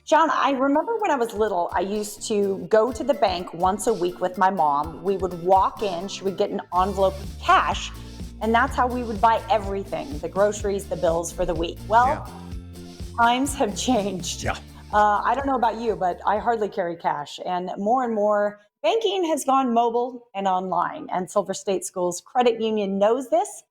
John, I remember when I was little, I used to go to the bank once a week with my mom. We would walk in, she would get an envelope of cash, and that's how we would buy everything, the groceries, the bills for the week. Yeah. Well, times have changed. Yeah. I don't know about you, but I hardly carry cash. And more banking has gone mobile and online. And Silver State Schools Credit Union knows this.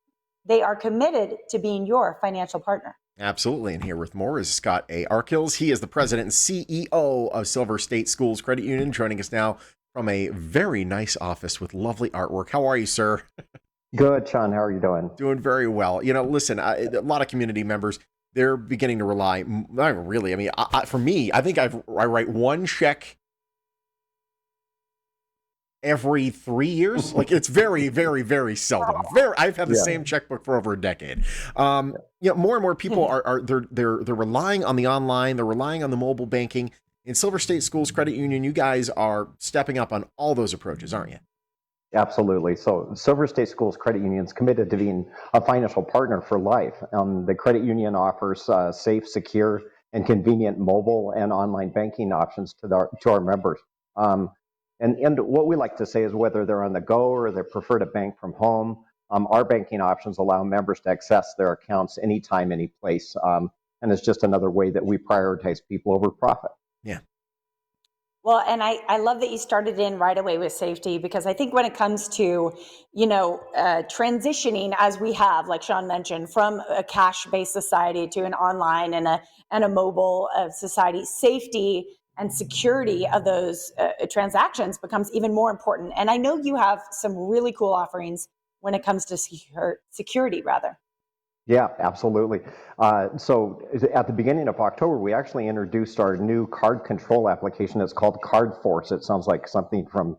They are committed to being your financial partner. Absolutely. And here with more is Scott A. Arkills. He is the president and CEO of Silver State Schools Credit Union, joining us now from a very nice office with lovely artwork. How are you, sir? Good, Sean. How are you doing? Doing very well. You know, listen, a lot of community members, they're beginning to rely, not really, I mean, for me, I think I write one check every 3 years. Like, it's very, very, very seldom. I've had the same checkbook for over a decade. You know, more and more people they're relying on the online, they're relying on the mobile banking. In Silver State Schools Credit Union, you guys are stepping up on all those approaches, aren't you? Absolutely. So Silver State Schools Credit Union is committed to being a financial partner for life. The credit union offers safe, secure, and convenient mobile and online banking options to our members. And what we like to say is whether they're on the go or they prefer to bank from home, our banking options allow members to access their accounts anytime, any place. And it's just another way that we prioritize people over profit. Yeah. Well, and I love that you started in right away with safety, because I think when it comes to, transitioning as we have, like Sean mentioned, from a cash-based society to an online and a mobile society, safety and security of those transactions becomes even more important. And I know you have some really cool offerings when it comes to security, rather. Yeah, absolutely. So at the beginning of October, we actually introduced our new card control application. It's called Card Force. It sounds like something from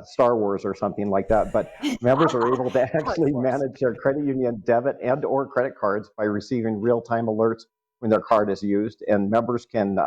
Star Wars or something like that. But members are able to actually manage their credit union debit and or credit cards by receiving real-time alerts when their card is used. And members can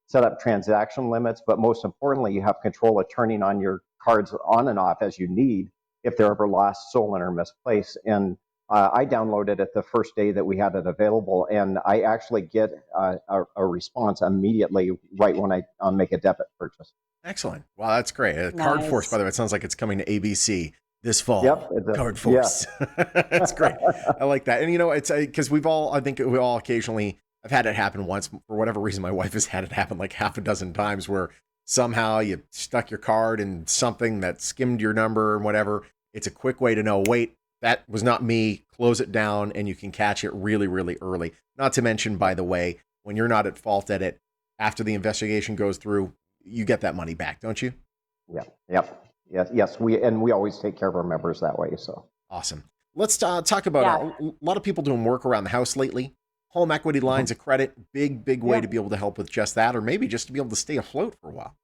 set up transaction limits. But most importantly, you have control of turning on your cards on and off as you need if they're ever lost, stolen, or misplaced. And I downloaded it the first day that we had it available, and I actually get a response immediately right when I make a debit purchase. Excellent. Wow, that's great. Nice. Card Force, by the way, it sounds like it's coming to ABC this fall. Yep. Card Force. Yeah. That's great. I like that. And, it's because I think we all occasionally, I've had it happen once. For whatever reason, my wife has had it happen like half a dozen times where somehow you stuck your card in something that skimmed your number and whatever. It's a quick way to know, wait, that was not me. Close it down, and you can catch it really, really early. Not to mention, by the way, when you're not at fault at it, after the investigation goes through, you get that money back, don't you? Yeah. Yep. Yes. We always take care of our members that way. So awesome. Let's talk about a lot of people doing work around the house lately. Home equity lines of credit, big way to be able to help with just that, or maybe just to be able to stay afloat for a while.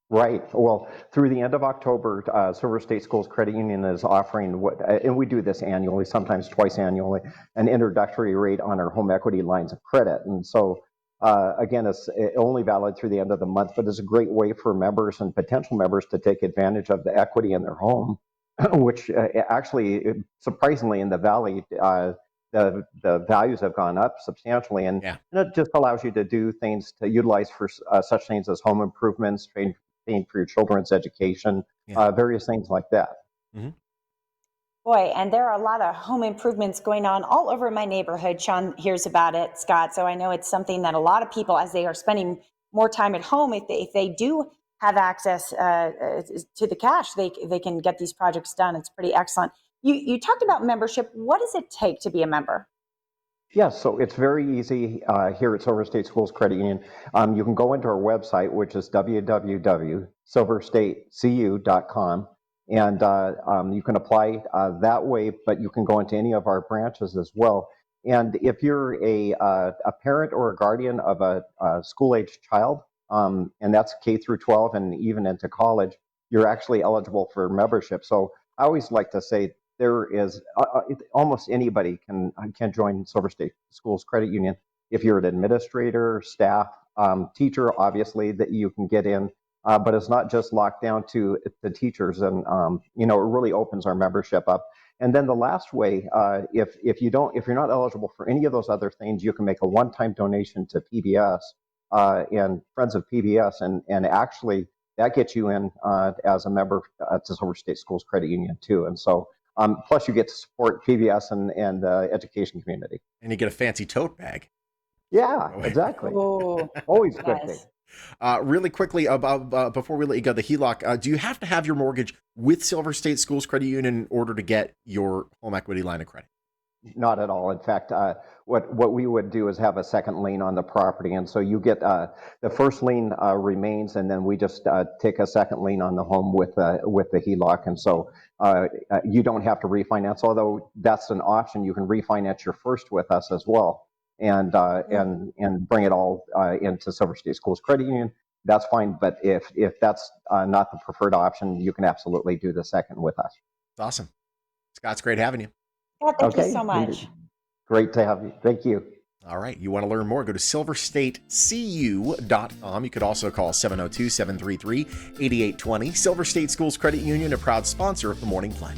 Right. Well, through the end of October, Silver State Schools Credit Union is offering and we do this annually, sometimes twice annually, an introductory rate on our home equity lines of credit. And so, again, it's only valid through the end of the month, but it's a great way for members and potential members to take advantage of the equity in their home, which actually, surprisingly, in the Valley, the values have gone up substantially, and it just allows you to do things to utilize for such things as home improvements, paying for your children's education, various things like that. Mm-hmm. Boy, and there are a lot of home improvements going on all over my neighborhood. Sean hears about it, Scott. So I know it's something that a lot of people, as they are spending more time at home, if they do have access to the cash, they can get these projects done. It's pretty excellent. You talked about membership. What does it take to be a member? Yes, so it's very easy here at Silver State Schools Credit Union. You can go into our website, which is www.silverstatecu.com, and you can apply that way, but you can go into any of our branches as well. And if you're a parent or a guardian of a school-aged child, and that's K through 12 and even into college, you're actually eligible for membership. So I always like to say, there is almost anybody can join Silver State Schools Credit Union. If you're an administrator, staff, teacher, obviously that you can get in, but it's not just locked down to the teachers, and it really opens our membership up. And then the last way, if you're not eligible for any of those other things, you can make a one-time donation to PBS and Friends of PBS, and actually that gets you in as a member to Silver State Schools Credit Union too. And so plus you get to support PBS and the education community. And you get a fancy tote bag. Yeah, exactly. Oh, Always a good thing. yes. Really quickly, about before we let you go, the HELOC, do you have to have your mortgage with Silver State Schools Credit Union in order to get your home equity line of credit? Not at all. In fact, what we would do is have a second lien on the property, and so you get the first lien remains, and then we just take a second lien on the home with the HELOC, and so you don't have to refinance. Although that's an option, you can refinance your first with us as well, and bring it all into Silver State Schools Credit Union. That's fine. But if that's not the preferred option, you can absolutely do the second with us. Awesome. Scott, it's great having you. God, thank you so much. Great to have you. Thank you. All right. You want to learn more? Go to silverstatecu.com. You could also call 702-733-8820. Silver State Schools Credit Union, a proud sponsor of the Morning Play.